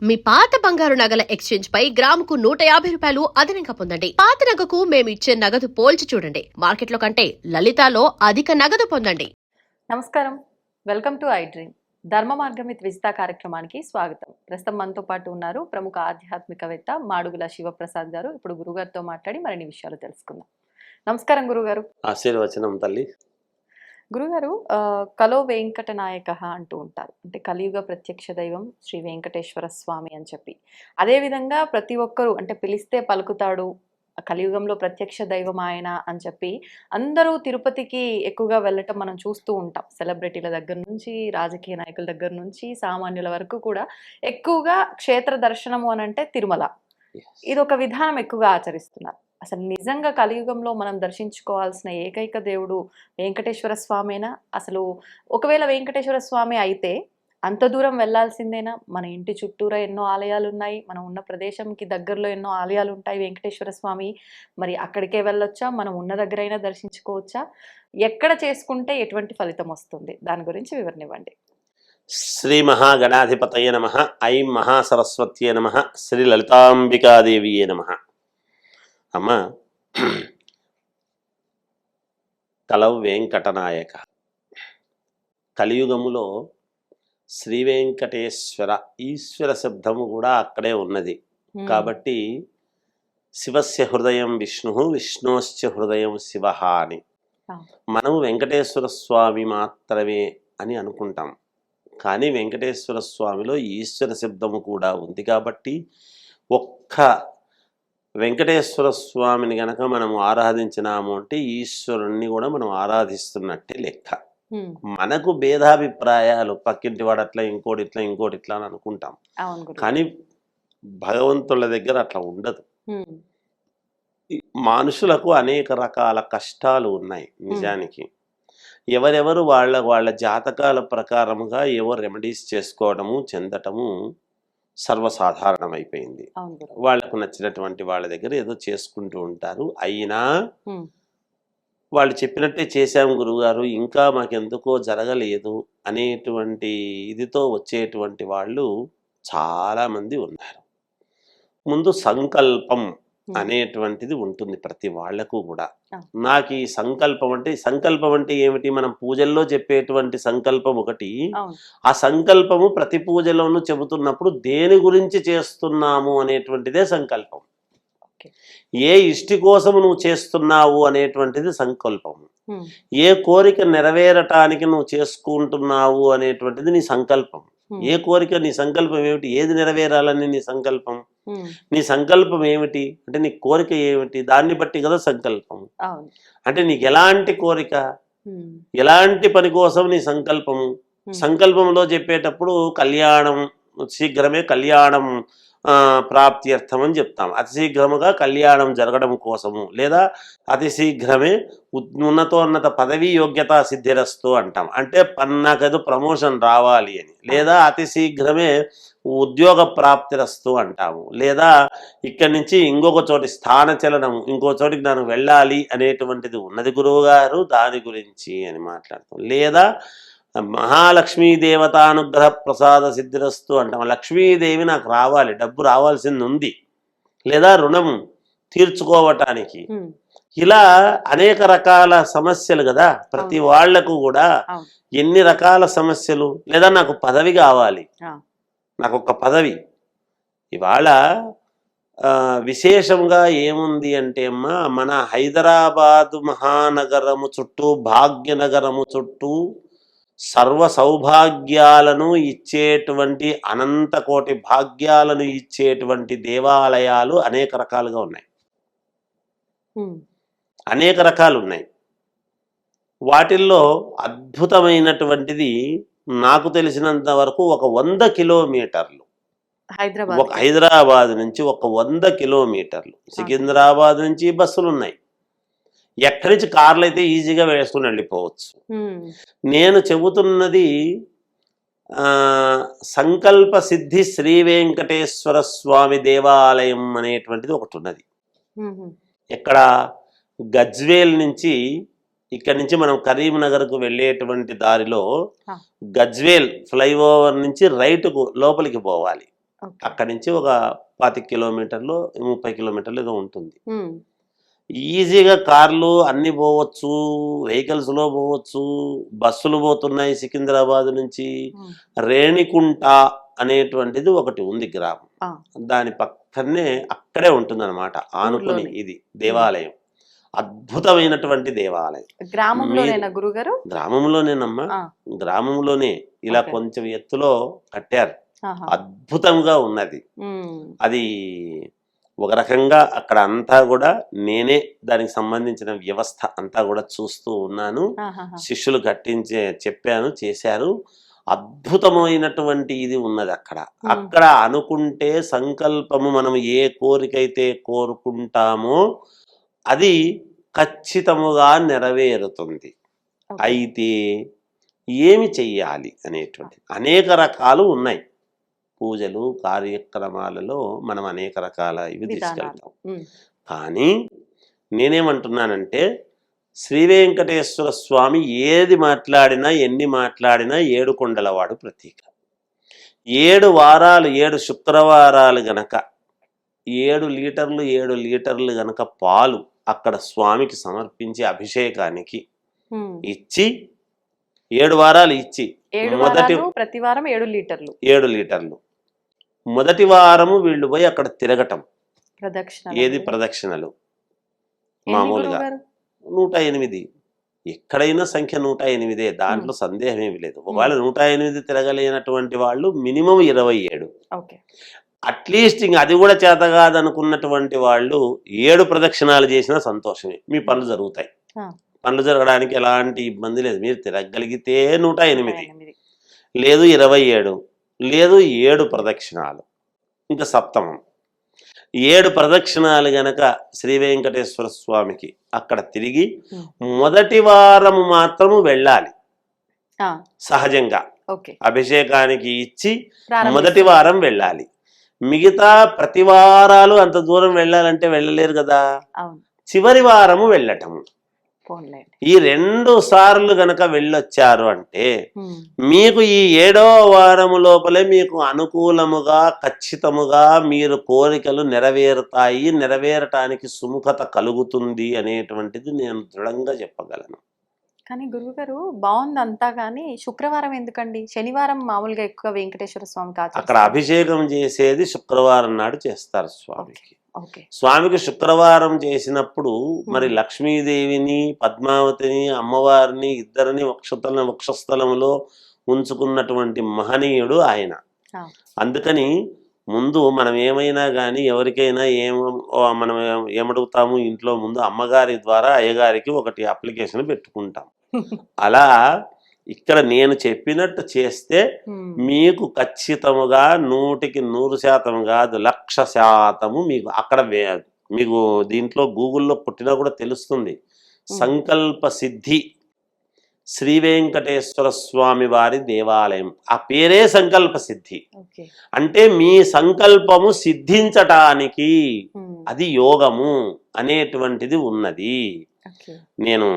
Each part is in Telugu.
మీ పాత బంగారు నగల ఎక్స్చేంజ్ పై గ్రాముకు 150 రూపాయలు అదనంగా పొందండి. పాత నగకు మేము ఇచ్చే నగదు పోల్చి చూడండి. మార్కెట్లో కంటే లలితాలో అధిక నగదు పొందండి. నమస్కారం, వెల్కమ్ టు ఐ డ్రీమ్. ధర్మ మార్గం విత్ విజిత కార్యక్రమానికి స్వాగతం. ప్రస్తుతం మనతో పాటు ఉన్నారు ప్రముఖ ఆధ్యాత్మికవేత్త మాడుగుల శివప్రసాద్ గారు. ఇప్పుడు గురుగారితో మాట్లాడి మరిన్ని విషయాలు తెలుసుకుందాం. నమస్కారం గురుగారు. ఆశీర్వచనం తల్లి. గురుగారు, కలో వెంకట నాయక అంటూ ఉంటారు. అంటే కలియుగ ప్రత్యక్ష దైవం శ్రీ వెంకటేశ్వర స్వామి అని చెప్పి, అదేవిధంగా ప్రతి ఒక్కరూ అంటే పిలిస్తే పలుకుతాడు, కలియుగంలో ప్రత్యక్ష దైవం ఆయన అని చెప్పి అందరూ తిరుపతికి ఎక్కువగా వెళ్ళటం మనం చూస్తూ ఉంటాం. సెలబ్రిటీల దగ్గర నుంచి, రాజకీయ నాయకుల దగ్గర నుంచి, సామాన్యుల వరకు కూడా ఎక్కువగా క్షేత్ర దర్శనము అని అంటే తిరుమల, ఇది ఒక విధానం ఎక్కువగా ఆచరిస్తున్నారు. అసలు నిజంగా కలియుగంలో మనం దర్శించుకోవాల్సిన ఏకైక దేవుడు వెంకటేశ్వర స్వామేనా? అసలు ఒకవేళ వెంకటేశ్వర స్వామి అయితే అంత దూరం వెళ్ళాల్సిందేనా? మన ఇంటి చుట్టూరా ఎన్నో ఆలయాలు ఉన్నాయి, మనం ఉన్న ప్రదేశంకి దగ్గరలో ఎన్నో ఆలయాలు ఉంటాయి వెంకటేశ్వర స్వామి. మరి అక్కడికే వెళ్ళొచ్చా? మనం ఉన్న దగ్గరైనా దర్శించుకోవచ్చా? ఎక్కడ చేసుకుంటే ఎటువంటి ఫలితం వస్తుంది? దాని గురించి వివరణ ఇవ్వండి. శ్రీ మహాగణాధిపతయ నమః. ఐం మహాసరస్వత్యే నమః. శ్రీ లలితాంబికాదేవియే నమః. అమ్మ, కలౌ వెంకటనాయక, కలియుగములో శ్రీ వెంకటేశ్వర ఈశ్వర శబ్దము కూడా అక్కడే ఉన్నది. కాబట్టి శివస్య హృదయం విష్ణు, విష్ణోశ్చ హృదయం శివ అని మనము వెంకటేశ్వర స్వామి మాత్రమే అని అనుకుంటాం. కానీ వెంకటేశ్వర స్వామిలో ఈశ్వర శబ్దము కూడా ఉంది. కాబట్టి ఒక్క వెంకటేశ్వర స్వామిని గనక మనం ఆరాధించినాము అంటే ఈశ్వరుణ్ణి కూడా మనం ఆరాధిస్తున్నట్టే లెక్క. మనకు భేదాభిప్రాయాలు, పక్కింటి వాడు అట్లా, ఇంకోటి ఇట్లా, ఇంకోటి ఇట్లా అని అనుకుంటాం. కానీ భగవంతుల దగ్గర అట్లా ఉండదు. మనుషులకు అనేక రకాల కష్టాలు ఉన్నాయి. నిజానికి ఎవరెవరు వాళ్ళ జాతకాల ప్రకారముగా ఎవరు రెమెడీస్ చేసుకోవడము, చెందటము సర్వసాధారణమైపోయింది. వాళ్లకు నచ్చినటువంటి వాళ్ళ దగ్గర ఏదో చేసుకుంటూ ఉంటారు. అయినా వాళ్ళు చెప్పినట్టే చేశాము గురువుగారు, ఇంకా మాకెందుకో జరగలేదు అనేటువంటి ఇదితో వచ్చేటువంటి వాళ్ళు చాలా మంది ఉన్నారు. ముందు సంకల్పం అనేటువంటిది ఉంటుంది ప్రతి వాళ్లకు కూడా. నాకు ఈ సంకల్పం అంటే ఏమిటి? మనం పూజల్లో చెప్పేటువంటి సంకల్పం ఒకటి. ఆ సంకల్పము ప్రతి పూజలోనూ చెబుతున్నప్పుడు దేని గురించి చేస్తున్నాము అనేటువంటిదే సంకల్పం. ఏ ఇష్టి కోసము నువ్వు చేస్తున్నావు అనేటువంటిది సంకల్పము. ఏ కోరిక నెరవేరటానికి నువ్వు చేసుకుంటున్నావు అనేటువంటిది నీ సంకల్పం. ఏ కోరిక, నీ సంకల్పం ఏమిటి? ఏది నెరవేరాలని నీ సంకల్పం? నీ సంకల్పం ఏమిటి అంటే నీ కోరిక ఏమిటి? దాన్ని బట్టి కదా సంకల్పం. అంటే నీకు ఎలాంటి కోరిక, ఎలాంటి పని కోసం నీ సంకల్పము. సంకల్పంలో చెప్పేటప్పుడు కళ్యాణం, శీఘ్రమే కళ్యాణం ప్రాప్త్యర్థం అని చెప్తాం. అతి శీఘ్రముగా కళ్యాణం జరగడం కోసము, లేదా అతి శీఘ్రమే ఉన్నతోన్నత పదవీ యోగ్యత సిద్ధిరస్తు అంటాం. అంటే నాకేదో ప్రమోషన్ రావాలి అని, లేదా అతి శీఘ్రమే ఉద్యోగ ప్రాప్తిరస్తు అంటాము, లేదా ఇక్కడి నుంచి ఇంకొక చోటి స్థానచలనం, ఇంకో చోటికి నేను వెళ్ళాలి అనేటువంటిది ఉన్నది గురువు గారు, దాని గురించి అని మాట్లాడతాం. లేదా మహాలక్ష్మీ దేవతానుగ్రహ ప్రసాద సిద్ధిరస్తు అంటాం. లక్ష్మీదేవి నాకు రావాలి, డబ్బు రావాల్సింది ఉంది, లేదా రుణం తీర్చుకోవటానికి. ఇలా అనేక రకాల సమస్యలు కదా ప్రతి వాళ్లకు కూడా. ఎన్ని రకాల సమస్యలు. లేదా నాకు పదవి కావాలి, నాకు ఒక పదవి. ఇవాళ విశేషంగా ఏముంది అంటే అమ్మా, మన హైదరాబాదు మహానగరము చుట్టూ, భాగ్యనగరము చుట్టూ సర్వ సౌభాగ్యాలను ఇచ్చేటువంటి, అనంత కోటి భాగ్యాలను ఇచ్చేటువంటి దేవాలయాలు అనేక రకాలుగా ఉన్నాయి. అనేక రకాలు ఉన్నాయి. వాటిల్లో అద్భుతమైనటువంటిది నాకు తెలిసినంత వరకు ఒక 100 కిలోమీటర్లు, హైదరాబాద్ నుంచి ఒక 100 కిలోమీటర్లు. సికింద్రాబాద్ నుంచి బస్సులు ఉన్నాయి. ఎక్కడి నుంచి కార్లు అయితే ఈజీగా వేసుకుని వెళ్ళిపోవచ్చు. నేను చెబుతున్నది సంకల్ప సిద్ధి శ్రీ వెంకటేశ్వర స్వామి దేవాలయం అనేటువంటిది ఒకటి ఉన్నది. ఇక్కడ గజ్వేల్ నుంచి, ఇక్కడి నుంచి మనం కరీంనగర్కు వెళ్ళేటువంటి దారిలో గజ్వేల్ ఫ్లైఓవర్ నుంచి రైట్కు లోపలికి పోవాలి. ఓకే. అక్కడి నుంచి ఒక 25 కిలోమీటర్లు 30 కిలోమీటర్లు ఏదో ఉంటుంది. హ్మ్. ఈజీగా కార్లు అన్ని పోవచ్చు, వెహికల్స్లో పోవచ్చు, బస్సులు పోతున్నాయి సికింద్రాబాద్ నుంచి. హ్మ్. రేణికుంట అనేటువంటిది ఒకటి ఉంది గ్రామం. ఆ! దాని పక్కనే అక్కడే ఉంటుందన్నమాట, ఆనుకుని ఊర్లోనే. ఇది దేవాలయం. అద్భుతమైనటువంటి దేవాలయం. గ్రామంలోనేనా గురుగారు? గ్రామంలోనేనమ్మా, ఆ! గ్రామంలోనే ఇలా ఓకే. కొంచెం ఎత్తులో కట్టారు. ఆహా! అద్భుతంగా ఉన్నది. హ్మ్. అది ఒక రకంగా అక్కడ అంతా కూడా నేనే దానికి సంబంధించిన వ్యవస్థ అంతా కూడా చూస్తూ ఉన్నాను. ఆహాహా! శిష్యులు చెప్పాను, చేశారు. అద్భుతమైనటువంటి ఇది ఉన్నది అక్కడ. హ్మ్. అక్కడ అనుకుంటే సంకల్పము మనం ఏ కోరికైతే కోరుకుంటామో అది ఖచ్చితముగా నెరవేరుతుంది. ఓకే. అయితే ఏమి చెయ్యాలి అనేటువంటి అనేక రకాలు ఉన్నాయి. పూజలు కార్యక్రమాలలో మనం అనేక రకాల ఇవి విధానాలు. తీసుకెళ్తాం. హ్మ్. కానీ నేనేమంటున్నానంటే శ్రీ వెంకటేశ్వర స్వామి ఏది మాట్లాడినా ఎన్ని మాట్లాడినా 7 కొండలవాడు ప్రతీక. 7 వారాలు 7 శుక్రవారాలు గనక 7 లీటర్లు గనక పాలు అక్కడ స్వామికి సమర్పించి అభిషేకానికి హ్మ్. ఇచ్చి 7 వారాలు ఇచ్చి 7 మొదటి వారాలు ప్రతి వారం 7 లీటర్లు 7 లీటర్లు మొదటి వారము వీళ్ళు పోయి అక్కడ తిరగటం. ప్రదక్షిణలు. ఏది ప్రదక్షిణలు ఎన్ని మామూలుగా గురువుగారు? 108. ఎక్కడైనా సంఖ్య 108. దాంట్లో సందేహం ఏమి లేదు. ఒకవేళ 108 తిరగలేనటువంటి వాళ్ళు మినిమం 27. ఓకే. అట్లీస్ట్ ఇంక అది కూడా చేత కాదనుకున్నటువంటి వాళ్ళు 7 ప్రదక్షిణాలు చేసినా సంతోషమే, మీ పనులు జరుగుతాయి. ఆ! పనులు జరగడానికి ఎలాంటి ఇబ్బంది లేదు. మీరు తిరగలిగితే 108, 108. లేదు 27, లేదు 7 ప్రదక్షిణాలు, ఇంకా సప్తమం. 7 ప్రదక్షిణాలు గనక శ్రీ వెంకటేశ్వర స్వామికి అక్కడ తిరిగి మొదటి వారము మాత్రము వెళ్ళాలి. ఆ! సహజంగా ఓకే. అభిషేకానికి ఇచ్చి ప్రారంభిస్తారు. మొదటి వారం వెళ్ళాలి. మిగతా ప్రతి వారాలు అంత దూరం వెళ్ళాలంటే వెళ్ళలేరు కదా. అవును. చివరి వారము వెళ్ళటము. పోన్లేండి. ఈ 2 సార్లు గనక వెళ్ళొచ్చారు అంటే హ్మ్. మీకు ఈ 7వ వారము లోపలే మీకు అనుకూలముగా ఖచ్చితముగా మీరు కోరికలు నెరవేరుతాయి, నెరవేరటానికి సుముఖత కలుగుతుంది అనేటువంటిది నేను దృఢంగా చెప్పగలను. కానీ గురువుగారు బావుంది అంతా గాని శుక్రవారం ఎందుకండి? శనివారం మామూలుగా ఎక్కువ వెంకటేశ్వర స్వామికి అక్కడ ఆచరిస్తారు. అభిషేకం చేసేది శుక్రవారం నాడు చేస్తారు స్వామికి. ఓకే. స్వామికి శుక్రవారం చేసినప్పుడు మరి లక్ష్మీదేవిని పద్మావతిని అమ్మవారిని ఇద్దరిని వక్షస్థలంలో ఉంచుకున్నటువంటి మహనీయుడు ఆయన. ఆ. అందుకని ముందు మనం ఏమైనా కానీ ఎవరికైనా మనం ఏమడుగుతాము, ఇంట్లో ముందు అమ్మగారి ద్వారా అయ్యగారికి ఒకటి అప్లికేషన్ పెట్టుకుంటాం. అలా ఇక్కడ నేను చెప్పినట్టు చేస్తే హ్మ్. మీకు ఖచ్చితముగా 100కి 100% కాదు 1,00,000% మీకు అక్కడ మీకు దీంట్లో గూగుల్లో కొట్టినా కూడా తెలుస్తుంది. సంకల్ప సిద్ధి శ్రీ వెంకటేశ్వర స్వామి వారి దేవాలయం. ఆ పేరే సంకల్ప సిద్ధి. ఓకే. అంటే మీ సంకల్పము సిద్ధించటానికి హ్మ్. అది యోగము అనేటువంటిది ఉన్నది. ఓకే. నేను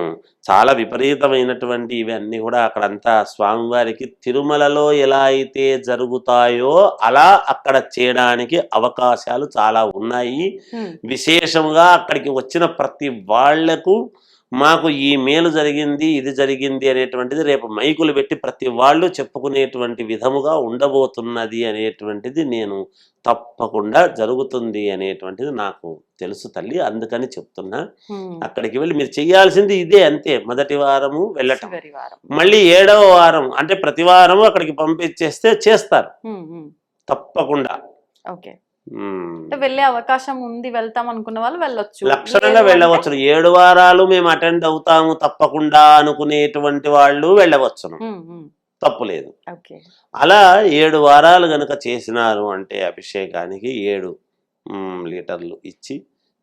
చాలా విపరీతమైనటువంటి ఇవన్నీ కూడా అక్కడంతా స్వామివారికి తిరుమలలో ఎలా అయితే జరుగుతాయో అలా అక్కడ చేయడానికి అవకాశాలు చాలా ఉన్నాయి. హ్మ్. విశేషంగా అక్కడికి వచ్చిన ప్రతి వాళ్లకు మాకు ఈ మేలు జరిగింది, ఇది జరిగింది అనేటువంటిది రేపు మైకులు పెట్టి ప్రతి వాళ్ళు చెప్పుకునేటువంటి విధముగా ఉండబోతున్నది అనేటువంటిది నేను తప్పకుండా జరుగుతుంది అనేటువంటిది నాకు తెలుసు తల్లి. అందుకని చెప్తున్నా. హ్మ్. అక్కడికి వెళ్ళి మీరు చేయాల్సింది ఇదే, అంతే. మొదటి వారము వెళ్ళటం, చివరి వారం. మళ్ళీ 7వ వారం అంటే ప్రతి వారము అక్కడికి పంపించేస్తే చేస్తారు హ్మ్. హ్మ్. తప్పకుండా. ఓకే. మ్మ్. అంటే వెళ్ళే అవకాశం ఉంది, వెళ్తాం అనుకున్న వాళ్ళు వెళ్ళొచ్చు. లక్షణంగా లేదు వెళ్ళవచ్చు. 7 వారాలు మేము అటెండ్ అవుతాము తప్పకుండా అనుకునేటువంటి వాళ్ళు వెళ్ళవచ్చును, హ్మ్. హ్మ్. తప్పు లేదు. ఓకే. అలా 7 వారాలు గనక చేసినారు అంటే అభిషేకానికి 7 లీటర్లు ఇచ్చి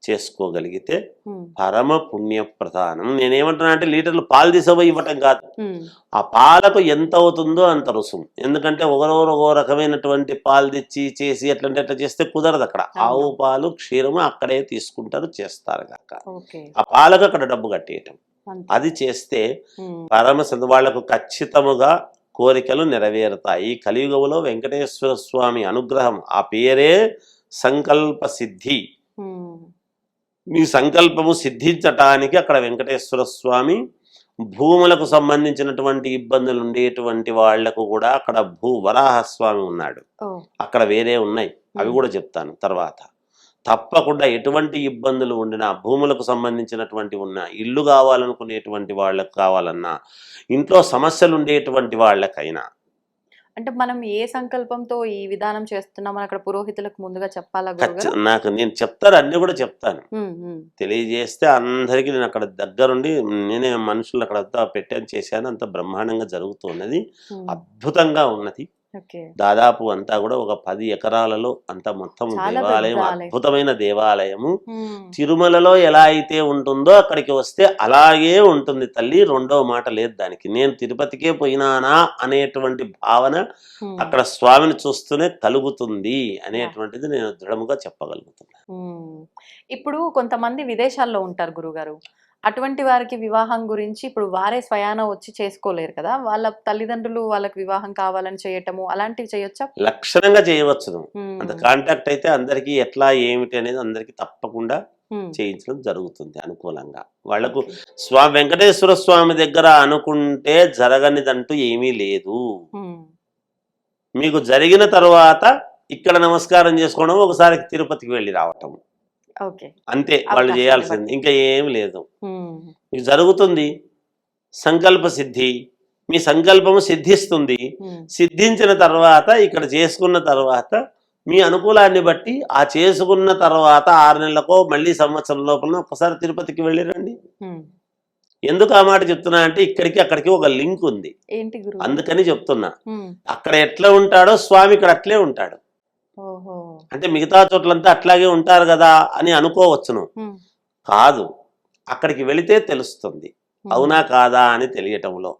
చేసుకోగలిగితే హ్మ్. పరమ పుణ్య ప్రధానం. నేనేమంటున్నా అంటే లీటర్లు పాలు తీసపోయి ఇవ్వటం కాదు, హ్మ్. ఆ పాలకు ఎంత అవుతుందో అంత రుసుము. ఎందుకంటే ఒకరొకరు ఒక రకమైనటువంటి పాలు తెచ్చి చేసి ఎట్లంటే ఎట్లా చేస్తే కుదరదు అక్కడ. ఆవు పాలు క్షీరము అక్కడే తీసుకుంటారు, చేస్తారు కాక ఓకే. ఆ పాలకు అక్కడ డబ్బు కట్టేయటం. అంతే. అది చేస్తే హ్మ్. వాళ్లకు ఖచ్చితముగా కోరికలు నెరవేరుతాయి. కలియుగంలో వెంకటేశ్వర స్వామి అనుగ్రహం, ఆ పేరే సంకల్ప సిద్ధి. మీ సంకల్పము సిద్ధించటానికి అక్కడ వెంకటేశ్వర స్వామి భూములకు సంబంధించినటువంటి ఇబ్బందులు ఉండేటువంటి వాళ్లకు కూడా అక్కడ వరాహస్వామి ఉన్నాడు. అక్కడ వేరే ఉన్నాయి, అవి కూడా చెప్తాను తర్వాత. తప్పకుండా ఎటువంటి ఇబ్బందులు ఉండినా, భూములకు సంబంధించినటువంటి ఉన్నా, ఇల్లు కావాలనుకునేటువంటి వాళ్ళకు కావాలన్నా, ఇంట్లో సమస్యలు ఉండేటువంటి వాళ్ళకైనా, అంటే మనం ఏ సంకల్పంతో ఈ విధానం చేస్తున్నామని అక్కడ పురోహితులకు ముందుగా చెప్పాలా గురుగారు? నేను చెప్తాను, అన్ని కూడా చెప్తాను. తెలియజేస్తే అందరికీ నేను అక్కడ దగ్గరుండి నేనే మనుషులు అక్కడ పెట్టాను, చేశాను. అంత బ్రహ్మాండంగా జరుగుతున్నది, అద్భుతంగా ఉన్నది. దాదాపు అంతా కూడా ఒక 10 ఎకరాలలో అంత మొత్తం దేవాలయం, అద్భుతమైన దేవాలయము. తిరుమలలో ఎలా అయితే ఉంటుందో అక్కడికి వస్తే అలాగే ఉంటుంది తల్లి, రెండో మాట లేదు దానికి. నేను తిరుపతికే పోయినానా అనేటువంటి భావన అక్కడ స్వామిని చూస్తూనే కలుగుతుంది అనేటువంటిది నేను దృఢముగా చెప్పగలుగుతున్నాను. ఇప్పుడు కొంతమంది విదేశాల్లో ఉంటారు గురుగారు, అటువంటి వారికి వివాహం గురించి ఇప్పుడు వారే స్వయాన వచ్చి చేసుకోలేరు కదా, వాళ్ళ తల్లిదండ్రులు వాళ్ళకి వివాహం కావాలని చేయటము అలాంటివి చేయొచ్చా? లక్షణంగా చేయవచ్చు. అంత కాంటాక్ట్ అయితే అందరికి ఎట్లా ఏమిటి అనేది అందరికి తప్పకుండా చేయించడం జరుగుతుంది అనుకూలంగా. వాళ్లకు స్వామి వెంకటేశ్వర స్వామి దగ్గర అనుకుంటే జరగనిదంటూ ఏమీ లేదు. మీకు జరిగిన తర్వాత ఇక్కడ నమస్కారం చేసుకోవడం, ఒకసారి తిరుపతికి వెళ్ళి రావటం, అంతే వాళ్ళు చేయాల్సింది, ఇంకా ఏం లేదు. మీకు జరుగుతుంది సంకల్ప సిద్ధి, మీ సంకల్పము సిద్ధిస్తుంది. సిద్ధించిన తర్వాత ఇక్కడ చేసుకున్న తర్వాత మీ అనుకూలాన్ని బట్టి ఆ చేసుకున్న తర్వాత 6 నెలలకో మళ్ళీ సంవత్సరం లోపల ఒకసారి తిరుపతికి వెళ్ళిరండి. ఎందుకు ఆ మాట చెప్తున్నా అంటే ఇక్కడికి అక్కడికి ఒక లింక్ ఉంది, అందుకని చెప్తున్నా. అక్కడ ఎట్లా ఉంటాడో స్వామి ఇక్కడ అట్లే ఉంటాడు. అంటే మిగతా చోట్లంతా అట్లాగే ఉంటారు కదా అని అనుకోవచ్చును, కాదు. అక్కడికి వెళితే తెలుస్తుంది అవునా కాదా అని తెలియటంలో,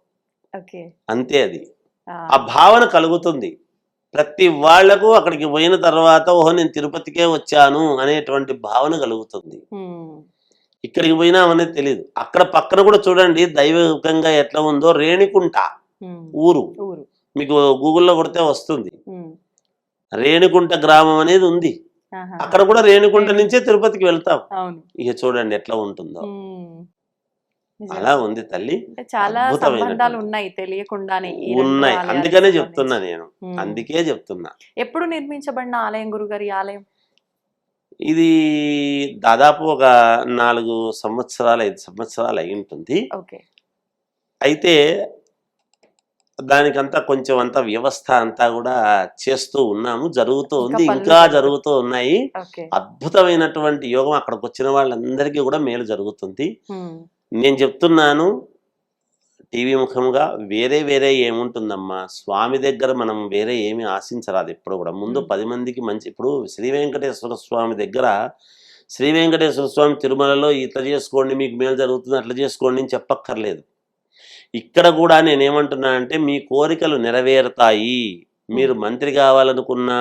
అంతే. అది ఆ భావన కలుగుతుంది ప్రతి వాళ్లకు. అక్కడికి పోయిన తర్వాత ఓహో నేను తిరుపతికే వచ్చాను అనేటువంటి భావన కలుగుతుంది. ఇక్కడికి పోయినా అనేది తెలియదు. అక్కడ పక్కన కూడా చూడండి దైవికంగా ఎట్లా ఉందో, రేణికుంట ఊరు మీకు గూగుల్లో కొడితే వస్తుంది. రేణికుంట గ్రామం అనేది ఉంది, అక్కడ కూడా రేణికుంట నుంచే తిరుపతికి వెళ్తాం. ఇక చూడండి ఎట్లా ఉంటుందో, అలా ఉంది తల్లి. చాలా సంబంధాలు ఉన్నాయి తెలియకుండానే ఉన్నాయి, అందుకనే చెప్తున్నా నేను, అందుకే చెప్తున్నా. ఎప్పుడు నిర్మించబడిన ఆలయం గురుగారు ఈ ఆలయం? ఇది దాదాపు ఒక 4 సంవత్సరాలు 5 సంవత్సరాలు అయి ఉంటుంది. అయితే దానికంతా కొంచెం అంతా వ్యవస్థ అంతా కూడా చేస్తూ ఉన్నాము, జరుగుతూ ఉంది, ఇంకా జరుగుతూ ఉన్నాయి. అద్భుతమైనటువంటి యోగం, అక్కడికి వచ్చిన వాళ్ళందరికీ కూడా మేలు జరుగుతుంది. నేను చెప్తున్నాను టీవీ ముఖంగా, వేరే వేరే ఏముంటుందమ్మా, స్వామి దగ్గర మనం వేరే ఏమి ఆశించరాదు ఎప్పుడు కూడా. ముందు 10 మందికి మంచి, ఇప్పుడు శ్రీ వెంకటేశ్వర స్వామి దగ్గర, శ్రీ వెంకటేశ్వర స్వామి తిరుమలలో ఇట్లా చేసుకోండి మీకు మేలు జరుగుతుంది, అట్లా చేసుకోండి అని చెప్పక్కర్లేదు. ఇక్కడ కూడా నేనేమంటున్నానంటే మీ కోరికలు నెరవేరుతాయి. మీరు మంత్రి కావాలనుకున్నా,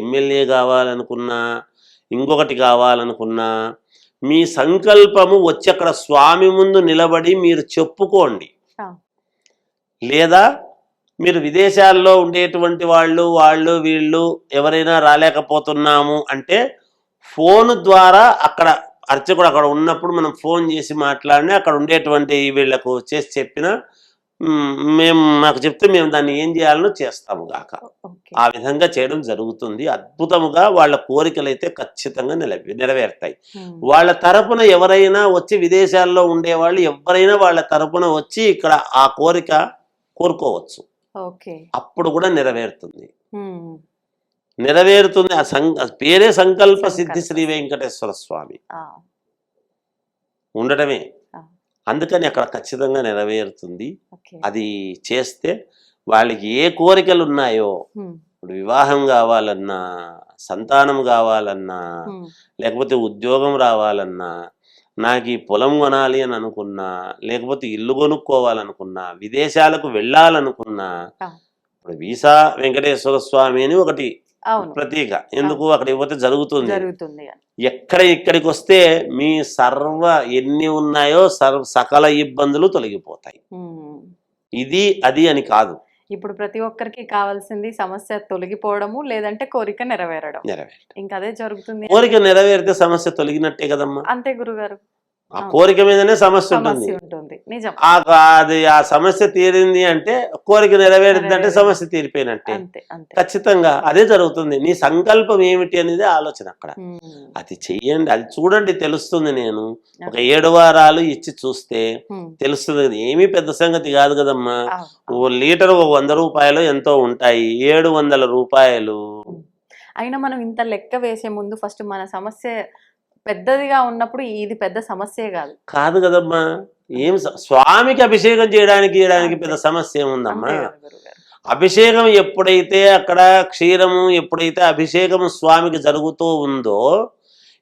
ఎమ్మెల్యే కావాలనుకున్నా, ఇంకొకటి కావాలనుకున్నా, మీ సంకల్పము వచ్చి అక్కడ స్వామి ముందు నిలబడి మీరు చెప్పుకోండి. లేదా మీరు విదేశాల్లో ఉండేటువంటి వాళ్ళు వీళ్ళు ఎవరైనా రాలేకపోతున్నాము అంటే ఫోన్ ద్వారా అక్కడ అర్చకుడు అక్కడ ఉన్నప్పుడు మనం ఫోన్ చేసి మాట్లాడినా అక్కడ ఉండేటువంటి వీళ్లకు చేసి చెప్పినా మాకు చెప్తే మేము దాన్ని ఏం చేయాలనో చేస్తాము గాక. ఆ విధంగా చేయడం జరుగుతుంది. అద్భుతముగా వాళ్ళ కోరికలు అయితే ఖచ్చితంగా నెరవేరుతాయి. వాళ్ళ తరపున ఎవరైనా వచ్చి, విదేశాల్లో ఉండేవాళ్ళు ఎవరైనా వాళ్ళ తరపున వచ్చి ఇక్కడ ఆ కోరిక కోరుకోవచ్చు, అప్పుడు కూడా నెరవేరుతుంది. ఆ పేరే సంకల్ప సిద్ధి శ్రీ వెంకటేశ్వర స్వామి ఉండటమే. అందుకని అక్కడ ఖచ్చితంగా నెరవేరుతుంది. అది చేస్తే వాళ్ళకి ఏ కోరికలు ఉన్నాయో, ఇప్పుడు వివాహం కావాలన్నా, సంతానం కావాలన్నా, లేకపోతే ఉద్యోగం రావాలన్నా, నాకు ఈ పొలం కొనాలి అని అనుకున్నా, లేకపోతే ఇల్లు కొనుక్కోవాలనుకున్నా, విదేశాలకు వెళ్ళాలనుకున్నా, ఇప్పుడు వీసా వెంకటేశ్వర స్వామి అని ఒకటి ప్రతీక. ఎందుకు అక్కడ ఇవ్వతే జరుగుతుంది. ఇక్కడికి వస్తే మీ ఎన్ని ఉన్నాయో సకల ఇబ్బందులు తొలగిపోతాయి. ఇది అది అని కాదు. ఇప్పుడు ప్రతి ఒక్కరికి కావాల్సింది సమస్య తొలగిపోవడము, లేదంటే కోరిక నెరవేరడం. నెరవేరు. ఇంకా అదే జరుగుతుంది. కోరిక నెరవేరితే సమస్య తొలగినట్టే కదమ్మా. అంతే గురుగారు. ఆ అవును. కోరిక మీదనే సమస్య ఉంటుంది. సమస్య ఉంటుంది. నిజం. అది ఆ సమస్య తీరింది అంటే, కోరిక నెరవేరింది అంటే నెరవేరింది. సమస్య తీరిపోయినట్టే. అంతే అంతే. ఖచ్చితంగా అదే జరుగుతుంది. నీ సంకల్పం ఏమిటి అనేది ఆలోచన అక్కడ. ఉమ్. అది చెయ్యండి, అది చూడండి, తెలుస్తుంది. నేను ఒక 7 వారాలు ఇచ్చి చూస్తే ఉమ్. తెలుస్తుంది. ఏమీ పెద్ద సంగతి కాదు కదమ్మా. అవును, ఓ అవును. లీటర్ 100 రూపాయలు ఎంతో ఉంటాయి, 700 రూపాయలు. అయినా మనం ఇంత లెక్క వేసే ముందు ఫస్ట్ మన సమస్య పెద్దదిగా ఉన్నప్పుడు ఇది పెద్ద సమస్యే కాదు. కాదు కదమ్మా. ఏం స్వామికి అభిషేకం చేయడానికి అంతే. పెద్ద సమస్య ఏముందమ్మా. అంతే కదా గురుగారు. అభిషేకం ఎప్పుడైతే అక్కడ క్షీరము ఎప్పుడైతే అభిషేకం స్వామికి జరుగుతూ ఉందో,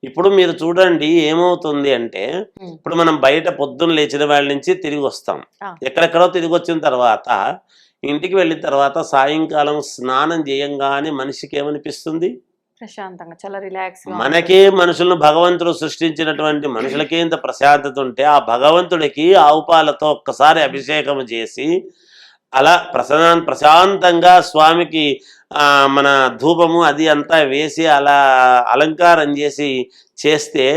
ఇప్పుడు మీరు చూడండి ఏమవుతుంది అంటే, ఉమ్. ఇప్పుడు మనం బయట పొద్దున్న లేచిన వాళ్ళ నుంచి తిరిగి వస్తాం. ఆ. ఎక్కడెక్కడో తిరిగి వచ్చిన తర్వాత ఇంటికి వెళ్ళిన తర్వాత సాయంకాలం స్నానం చేయంగానే మనిషికి ఏమనిపిస్తుంది? ప్రశాంతంగా చాలా రిలాక్స్ గా మనకే మనుషులను భగవంతుడు సృష్టించినటువంటి మనుషులకే ఇంత ప్రశాంతత ఉంటే, ఆ భగవంతుడికి ఆవు పాలతో ఒక్కసారి అభిషేకం చేసి అలా ప్రశాంతంగా స్వామికి మన ధూపము అది అంతా వేసి అలా అలంకారం చేస్తే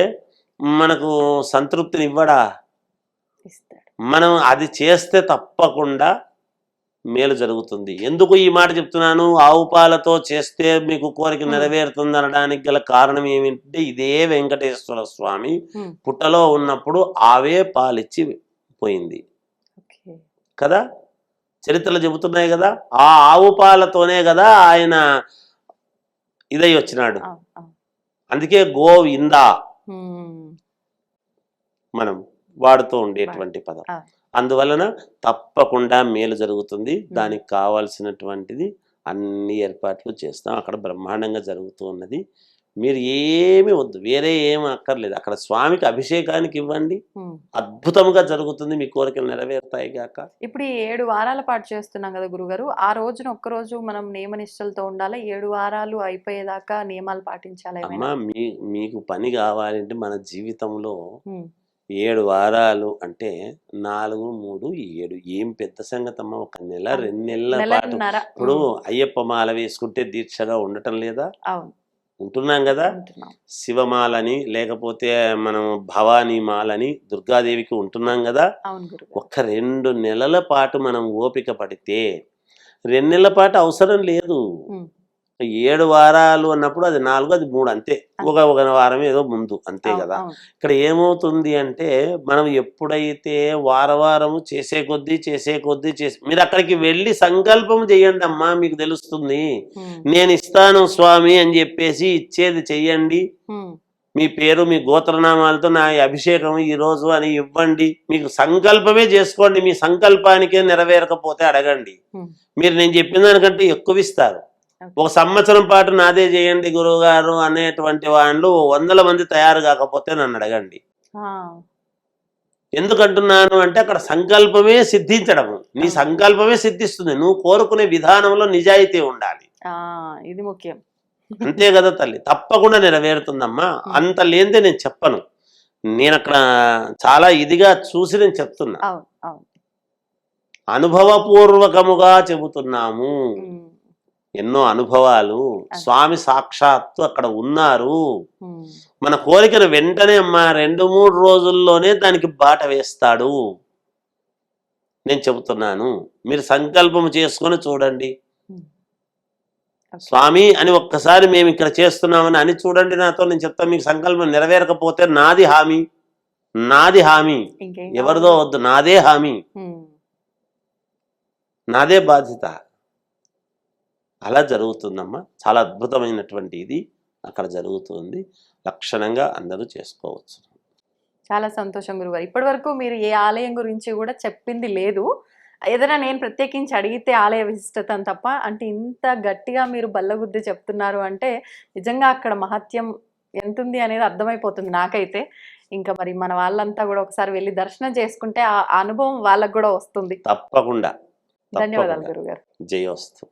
మనకు సంతృప్తిని ఇవ్వడా? ఇస్తాడు. మనం అది చేస్తే తప్పకుండా మేలు జరుగుతుంది. ఎందుకు ఈ మాట చెప్తున్నాను? ఆవు పాలతో చేస్తే మీకు కోరిక నెరవేరుతుంది అనడానికి గల కారణం ఏమిటంటే, ఇదే వెంకటేశ్వర స్వామి ఉమ్. పుట్టలో ఉన్నప్పుడు ఆవే పాలిచ్చి పోయింది ఓకే. కదా, చరిత్రలు చెబుతున్నాయి కదా. ఆ ఆవు పాలతోనే కదా ఆయన ఇదై వచ్చినాడు. అవును, అవును. అందుకే గోవిందా ఉమ్. మనం వాడుతూ ఉండేటువంటి పదం. ఆ. అందువలన తప్పకుండా మేలు జరుగుతుంది. దానికి కావాల్సినటువంటిది అన్ని ఏర్పాట్లు చేస్తాం. అక్కడ బ్రహ్మాండంగా జరుగుతూ ఉన్నది. మీరు ఏమి వద్దు, వేరే ఏమి అక్కర్లేదు. అక్కడ స్వామికి అభిషేకానికి ఇవ్వండి, ఉమ్. అద్భుతంగా జరుగుతుంది. మీ కోరికలు నెరవేరుతాయి గాక. ఇప్పుడు ఈ 7 వారాల పాటు చేస్తున్నాం కదా గురుగారు. ఆ రోజున ఒక్కరోజు మనం నియమనిష్టలతో ఉండాలా? 7 వారాలు అయిపోయేదాకా నియమాలు పాటించాలా ఏమైనా? అమ్మా, మీకు పని కావాలంటే మన జీవితంలో ఉమ్. 7 వారాలు అంటే 4, 3, 7 ఏం పెద్ద సంగతి అమ్మా. 1 నెల 2 నెలల పాటు నెలన్నర. ఇప్పుడు అయ్యప్ప మాల వేసుకుంటే దీక్షగా ఉండటం లేదా? అవును, ఉంటున్నాం కదా. ఉంటున్నాం. శివమాలని లేకపోతే మనం భవానీ మాలని దుర్గాదేవికి ఉంటున్నాం కదా. అవును గురుగారు. ఒక్క 2 నెలల పాటు మనం ఓపిక పడితే, 2 నెలల పాటు అవసరం లేదు. ఉమ్. 7 వారాలు అన్నప్పుడు అది 4, అది 3 అంతే. ఒక వారం ఏదో ముందు అంతే అవును, కదా. అవును. ఇక్కడ ఏమవుతుంది అంటే, మనం ఎప్పుడైతే వారము చేసే కొద్దీ మీరు అక్కడికి వెళ్ళి సంకల్పం చేయండి అమ్మా, మీకు తెలుస్తుంది. ఉమ్. నేను ఇస్తాను స్వామి అని చెప్పేసి ఇచ్చేది చెయ్యండి. ఉమ్. మీ పేరు మీ గోత్రనామాలతో నా అభిషేకం ఈరోజు అని ఇవ్వండి. మీకు సంకల్పమే చేసుకోండి. మీ సంకల్పానికే నెరవేరకపోతే అడగండి. ఉమ్. మీరు నేను చెప్పిన దానికంటే ఎక్కువ ఇస్తారు. ఓకే. 1 సంవత్సరం పాటు నాదే చేయండి గురువు గారు అనేటువంటి వాళ్ళు 100 మంది తయారు కాకపోతే నన్ను అడగండి. ఆ. ఎందుకంటున్నాను అంటే, అక్కడ సంకల్పమే సిద్ధించడము. నీ సంకల్పమే సిద్ధిస్తుంది. నువ్వు కోరుకునే విధానంలో నిజాయితీ ఉండాలి. ఆ, ఇది ముఖ్యం. అంతే కదా తల్లి, తప్పకుండా నెరవేరుతుందమ్మా. అంత లేనిదే నేను చెప్పను. నేను అక్కడ చాలా ఇదిగా చూసి నేను చెప్తున్నా. అవును, అవును. అనుభవపూర్వకముగా చెబుతున్నాము. ఉమ్. ఎన్నో అనుభవాలు. స్వామి సాక్షాత్తు అక్కడ ఉన్నారు. ఉమ్. మన కోరికను వెంటనే అమ్మా 2-3 రోజుల్లోనే దానికి బాట వేస్తాడు. నేను చెబుతున్నాను, మీరు సంకల్పం చేసుకొని చూడండి. ఉమ్. ఓకే. స్వామి అని ఒక్కసారి మేము ఇక్కడ చేస్తున్నామని అని చూడండి నాతో. నేను చెప్తాను, మీకు సంకల్పం నెరవేరకపోతే నాది హామీ, ఇంకేం ఎవరిదో వద్దు, నాదే హామీ, ఉమ్. నాదే బాధ్యత. అలా జరుగుతుందమ్మా. చాలా అద్భుతమైనటువంటి ఇది అక్కడ జరుగుతుంది. లక్షణంగా అందరూ చేసుకోవచ్చు. చాలా సంతోషం గురుగారు. ఇప్పటి వరకు మీరు ఏ ఆలయం గురించి కూడా చెప్పింది లేదు. ఏదైనా నేను ప్రత్యేకించి అడిగితే ఆలయ విశిష్టతను తప్ప, అంటే ఇంత గట్టిగా మీరు బల్లగుద్ది చెప్తున్నారు అంటే నిజంగా అక్కడ మహత్యం ఎంతుంది అనేది అర్థమైపోతుంది నాకైతే. ఇంకా మరి మన వాళ్ళంతా కూడా ఒకసారి వెళ్ళి దర్శనం చేసుకుంటే ఆ అనుభవం వాళ్ళకు కూడా వస్తుంది. తప్పకుండా. ధన్యవాదాలు గురుగారు. జయోస్తు.